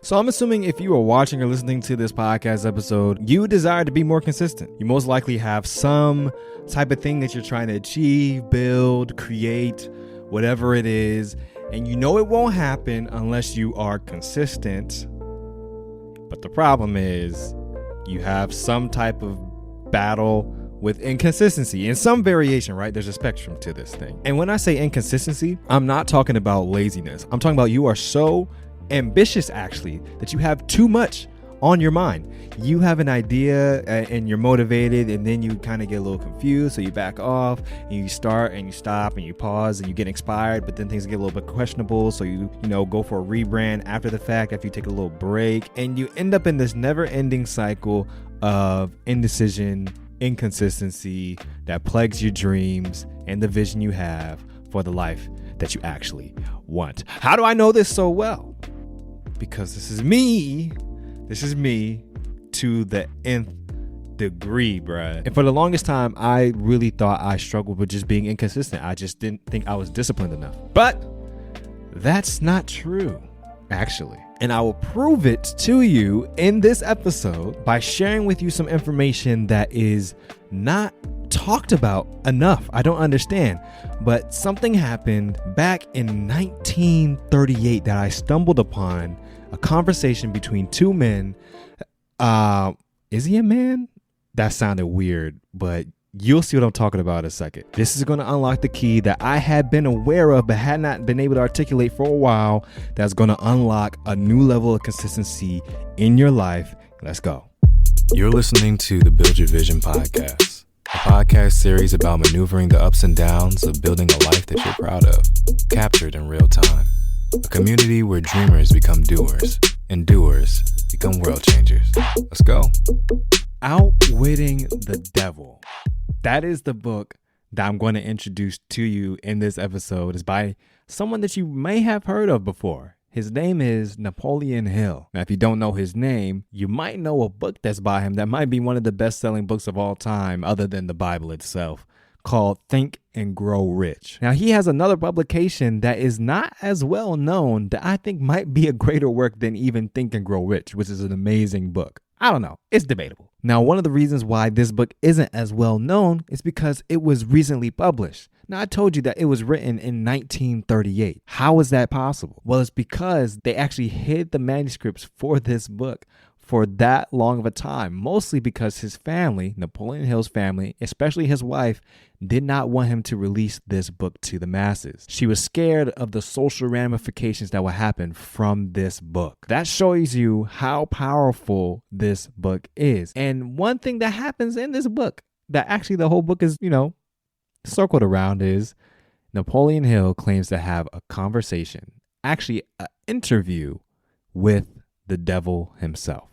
So I'm assuming if you are watching or listening to this podcast episode, you desire to be more consistent. You most likely have some type of thing that you're trying to achieve, build, create, whatever it is. And you know it won't happen unless you are consistent. But the problem is you have some type of battle with inconsistency and some variation, right? There's a spectrum to this thing. And when I say inconsistency, I'm not talking about laziness. I'm talking about you are so ambitious actually that you have too much on your mind. You have an idea and you're motivated, and then you kind of get a little confused, so you back off and you start and you stop and you pause and you get inspired, but then things get a little bit questionable, so you go for a rebrand after the fact, after you take a little break, and you end up in this never-ending cycle of indecision, inconsistency that plagues your dreams and the vision you have for the life that you actually want. How do I know this so well? Because this is me to the nth degree, bruh. And for the longest time, I really thought I struggled with just being inconsistent. I just didn't think I was disciplined enough. But that's not true, actually. And I will prove it to you in this episode by sharing with you some information that is not talked about enough. I don't understand. But something happened back in 1938 that I stumbled upon. A conversation between two men. Is he a man? That sounded weird, but you'll see what I'm talking about in a second. This is going to unlock the key that I had been aware of but had not been able to articulate for a while. That's going to unlock a new level of consistency in your life. Let's go. You're listening to the Build Your Vision podcast, a podcast series about maneuvering the ups and downs of building a life that you're proud of, captured in real time. A community where dreamers become doers and doers become world changers. Let's go. Outwitting the Devil. That is the book that I'm going to introduce to you in this episode. It's by someone that you may have heard of before. His name is Napoleon Hill. Now, if you don't know his name, you might know a book that's by him that might be one of the best-selling books of all time, other than the Bible itself, called Think and Grow Rich. Now, he has another publication that is not as well known that I think might be a greater work than even Think and Grow Rich, which is an amazing book. I don't know. It's debatable. Now, one of the reasons why this book isn't as well known is because it was recently published. Now, I told you that it was written in 1938. How is that possible? Well, it's because they actually hid the manuscripts for this book for that long of a time, mostly because his family, Napoleon Hill's family, especially his wife, did not want him to release this book to the masses. She was scared of the social ramifications that would happen from this book. That shows you how powerful this book is. And one thing that happens in this book that actually the whole book is, circled around is Napoleon Hill claims to have a conversation, actually an interview with the devil himself.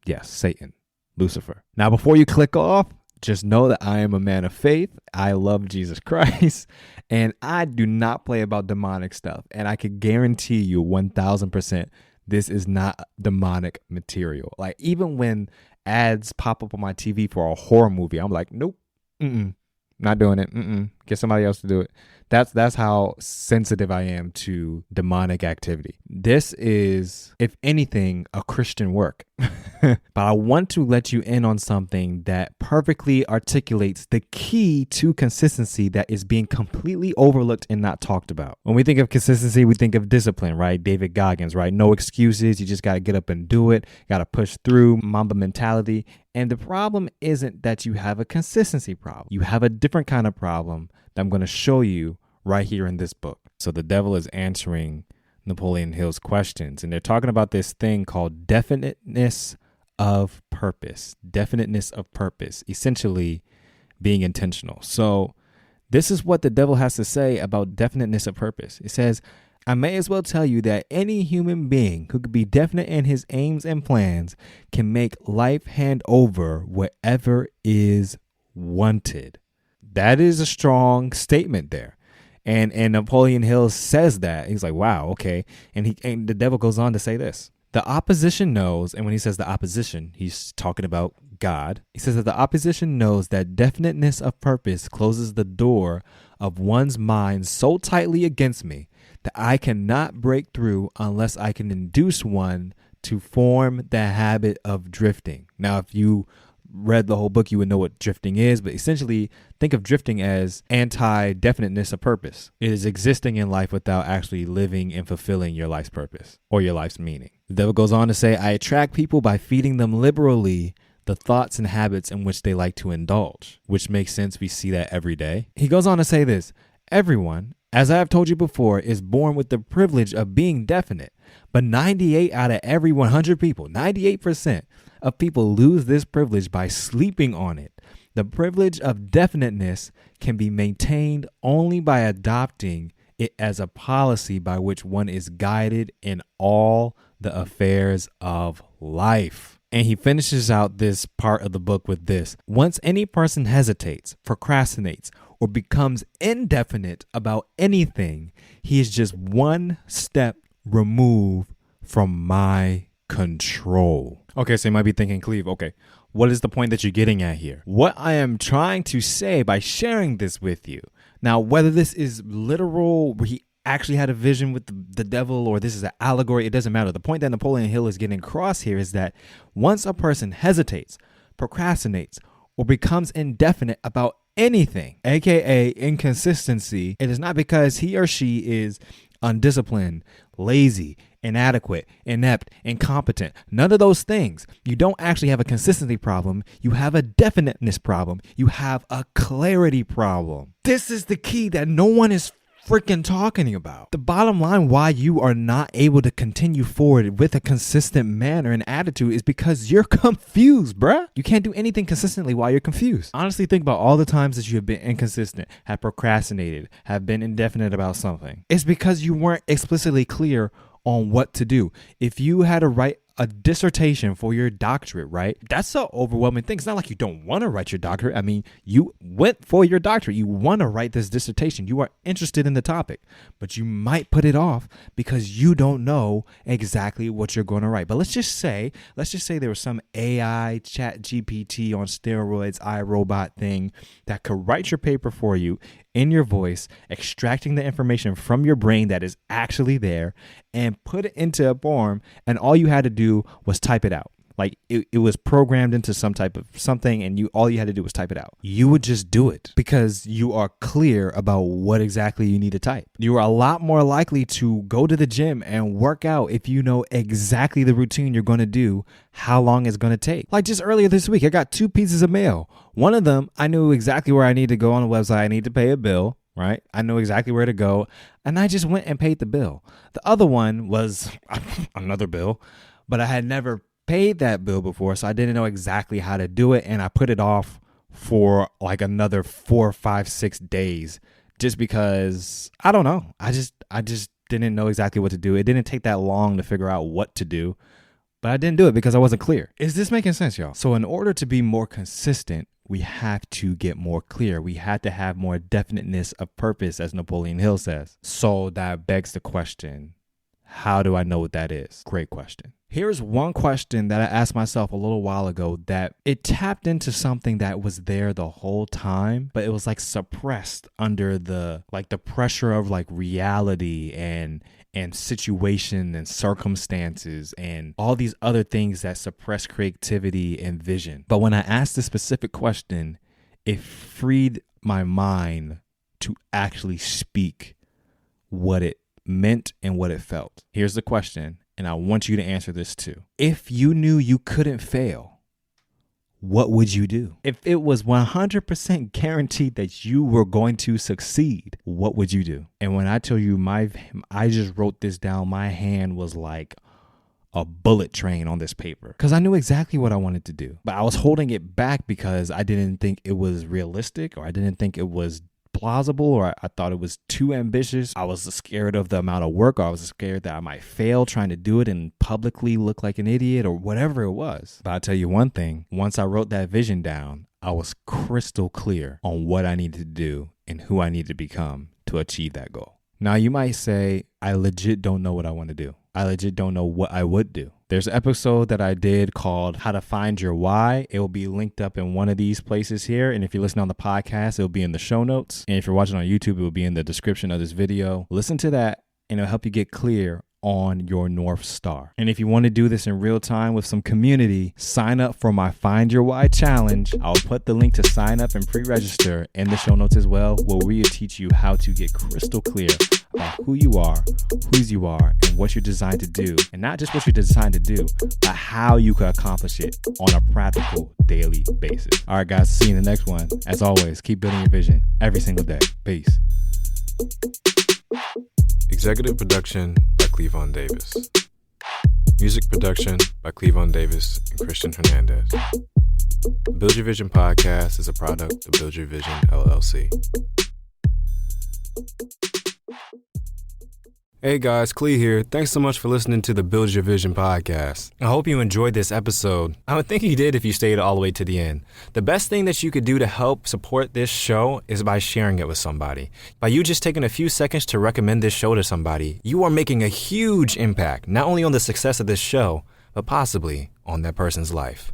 Yes, Satan, Lucifer. Now, before you click off, just know that I am a man of faith. I love Jesus Christ, and I do not play about demonic stuff. And I can guarantee you 1000% this is not demonic material. Like, even when ads pop up on my TV for a horror movie, I'm like, nope, not doing it. Get somebody else to do it. That's how sensitive I am to demonic activity. This is, if anything, a Christian work. But I want to let you in on something that perfectly articulates the key to consistency that is being completely overlooked and not talked about. When we think of consistency, we think of discipline, right? David Goggins, right? No excuses. You just got to get up and do it. Got to push through, Mamba mentality. And the problem isn't that you have a consistency problem. You have a different kind of problem that I'm going to show you right here in this book. So the devil is answering Napoleon Hill's questions, and they're talking about this thing called definiteness of purpose. Definiteness of purpose, essentially being intentional. So this is what the devil has to say about definiteness of purpose. It says, I may as well tell you that any human being who could be definite in his aims and plans can make life hand over whatever is wanted. That is a strong statement there. And Napoleon Hill says that. He's like, wow, okay. And the devil goes on to say this. The opposition knows, and when he says the opposition, he's talking about God. He says that the opposition knows that definiteness of purpose closes the door of one's mind so tightly against me that I cannot break through unless I can induce one to form the habit of drifting. Now, if you read the whole book, you would know what drifting is, but essentially think of drifting as anti-definiteness of purpose. It is existing in life without actually living and fulfilling your life's purpose or your life's meaning. The devil goes on to say, I attract people by feeding them liberally the thoughts and habits in which they like to indulge, which makes sense. We see that every day. He goes on to say this, everyone, as I have told you before, is born with the privilege of being definite, but 98 out of every 100 people, 98% of people lose this privilege by sleeping on it. The privilege of definiteness can be maintained only by adopting it as a policy by which one is guided in all the affairs of life. And he finishes out this part of the book with this. Once any person hesitates, procrastinates, or becomes indefinite about anything, he is just one step removed from my control. Okay, so you might be thinking, Cleve, okay, what is the point that you're getting at here? What I am trying to say by sharing this with you. Now, whether this is literal, where he actually had a vision with the devil, or this is an allegory, it doesn't matter. The point that Napoleon Hill is getting across here is that once a person hesitates, procrastinates, or becomes indefinite about anything, aka inconsistency, it is not because he or she is undisciplined, lazy, inadequate, inept, incompetent. None of those things. You don't actually have a consistency problem. You have a definiteness problem. You have a clarity problem. This is the key that no one is freaking talking about. The bottom line why you are not able to continue forward with a consistent manner and attitude is because you're confused, bruh. You can't do anything consistently while you're confused. Honestly, think about all the times that you have been inconsistent, have procrastinated, have been indefinite about something. It's because you weren't explicitly clear on what to do. If you had to write a dissertation for your doctorate, right? That's an overwhelming thing. It's not like you don't want to write your doctorate. I mean, you went for your doctorate. You want to write this dissertation. You are interested in the topic, but you might put it off because you don't know exactly what you're going to write. But let's just say there was some AI chat GPT on steroids, iRobot thing that could write your paper for you in your voice, extracting the information from your brain that is actually there and put it into a form, and all you had to do was type it out. Like it was programmed into some type of something, and all you had to do was type it out. You would just do it because you are clear about what exactly you need to type. You are a lot more likely to go to the gym and work out if you know exactly the routine you're going to do, how long it's going to take. Like just earlier this week, I got 2 pieces of mail. One of them, I knew exactly where I need to go on the website. I need to pay a bill. Right? I know exactly where to go, and I just went and paid the bill. The other one was another bill, but I had never paid that bill before, so I didn't know exactly how to do it, and I put it off for like another 4, 5, 6 days just because I don't know. I just didn't know exactly what to do. It didn't take that long to figure out what to do, but I didn't do it because I wasn't clear. Is this making sense, y'all? So in order to be more consistent, we have to get more clear. We have to have more definiteness of purpose, as Napoleon Hill says. So that begs the question, how do I know what that is? Great question. Here's one question that I asked myself a little while ago that it tapped into something that was there the whole time, but it was like suppressed under the pressure of like reality and situation and circumstances and all these other things that suppress creativity and vision. But when I asked this specific question, it freed my mind to actually speak what it meant and what it felt. Here's the question, and I want you to answer this too. If you knew you couldn't fail, what would you do? If it was 100% guaranteed that you were going to succeed, what would you do? And when I tell you I just wrote this down, my hand was like a bullet train on this paper because I knew exactly what I wanted to do. But I was holding it back because I didn't think it was realistic, or I didn't think it was plausible, or I thought it was too ambitious. I was scared of the amount of work, or I was scared that I might fail trying to do it and publicly look like an idiot, or whatever it was. But I'll tell you one thing, once I wrote that vision down, I was crystal clear on what I needed to do and who I needed to become to achieve that goal. Now you might say, I legit don't know what I want to do. I legit don't know what I would do. There's an episode that I did called How to Find Your Why. It will be linked up in one of these places here. And if you listen on the podcast, it'll be in the show notes. And if you're watching on YouTube, it will be in the description of this video. Listen to that and it'll help you get clear on your North Star. And if you want to do this in real time with some community, sign up for my Find Your Why Challenge. I'll put the link to sign up and pre-register in the show notes as well, where we will teach you how to get crystal clear about who you are, whose you are, and what you're designed to do. And not just what you're designed to do, but how you can accomplish it on a practical daily basis. All right, guys, see you in the next one. As always, keep building your vision every single day. Peace. Executive production by Clee Davis. Music production by Clee Davis and Christian Hernandez. The Build Your Vision podcast is a product of Build Your Vision, LLC. Hey guys, Clee here. Thanks so much for listening to the Build Your Vision podcast. I hope you enjoyed this episode. I would think you did if you stayed all the way to the end. The best thing that you could do to help support this show is by sharing it with somebody. By you just taking a few seconds to recommend this show to somebody, you are making a huge impact, not only on the success of this show, but possibly on that person's life.